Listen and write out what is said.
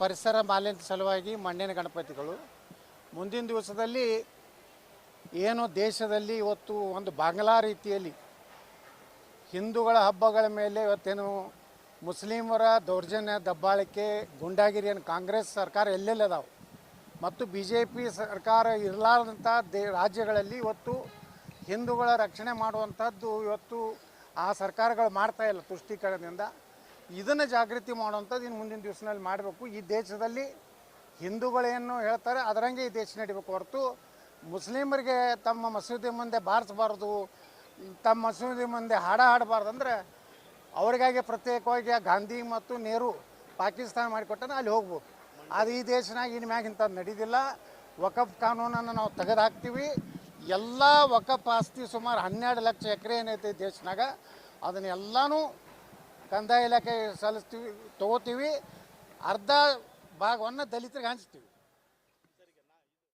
ಪರಿಸರ ಮಾಲಿನ್ಯ ಸಲುವಾಗಿ ಮಣ್ಣಿನ ಗಣಪತಿಗಳು ಮುಂದಿನ ದಿವಸದಲ್ಲಿ ಏನು ದೇಶದಲ್ಲಿ ಇವತ್ತು ಒಂದು ಬಾಂಗ್ಲಾ ರೀತಿಯಲ್ಲಿ ಹಿಂದೂಗಳ ಹಬ್ಬಗಳ ಮೇಲೆ ಇವತ್ತೇನು ಮುಸ್ಲಿಮರ ದೌರ್ಜನ್ಯ ದಬ್ಬಾಳಿಕೆ ಗುಂಡಾಗಿರಿಯನ್ನು ಕಾಂಗ್ರೆಸ್ ಸರ್ಕಾರ ಎಲ್ಲೆಲ್ಲದಾವೆ ಮತ್ತು ಬಿ ಜೆ ಪಿ ಸರ್ಕಾರ ಇರಲಾರ್ದಂಥ ರಾಜ್ಯಗಳಲ್ಲಿ ಇವತ್ತು ಹಿಂದೂಗಳ ರಕ್ಷಣೆ ಮಾಡುವಂಥದ್ದು ಇವತ್ತು ಆ ಸರ್ಕಾರಗಳು ಮಾಡ್ತಾಯಿಲ್ಲ ತುಷ್ಟೀಕರಣದಿಂದ. ಇದನ್ನು ಜಾಗೃತಿ ಮಾಡುವಂಥದ್ದು ಇನ್ನು ಮುಂದಿನ ದಿವಸದಲ್ಲಿ ಮಾಡಬೇಕು. ಈ ದೇಶದಲ್ಲಿ ಹಿಂದೂಗಳೇನು ಹೇಳ್ತಾರೆ ಅದರಂಗೆ ಈ ದೇಶ ನಡಿಬೇಕು ಹೊರತು ಮುಸ್ಲಿಮರಿಗೆ ತಮ್ಮ ಮಸೀದಿ ಮುಂದೆ ಬಾರಿಸಬಾರ್ದು, ತಮ್ಮ ಮಸೀದಿ ಮುಂದೆ ಹಾಡಬಾರ್ದು ಅಂದರೆ ಅವರಿಗಾಗಿ ಪ್ರತ್ಯೇಕವಾಗಿ ಗಾಂಧಿ ಮತ್ತು ನೆಹರು ಪಾಕಿಸ್ತಾನ ಮಾಡಿಕೊಟ್ಟಾನೆ ಅಲ್ಲಿ ಹೋಗ್ಬೋದು. ಅದು ಈ ದೇಶನಾಗ ಇನ್ನು ಮ್ಯಾಗ ಇಂಥದ್ದು ನಡೀದಿಲ್ಲ. ವಕಫ್ ಕಾನೂನನ್ನು ನಾವು ತೆಗೆದುಹಾಕ್ತೀವಿ. ಎಲ್ಲ ವಕಫ್ ಆಸ್ತಿ ಸುಮಾರು 12 ಲಕ್ಷ ಎಕರೆ ಏನೈತೆ ದೇಶನಾಗ ಅದನ್ನೆಲ್ಲನೂ ಕಂದಾಯ ಇಲಾಖೆ ಸಲ್ಲಿಸ್ತೀವಿ, ತೊಗೋತೀವಿ. ಅರ್ಧ ಭಾಗವನ್ನು ದಲಿತರಿಗೆ ಹಂಚ್ತೀವಿ.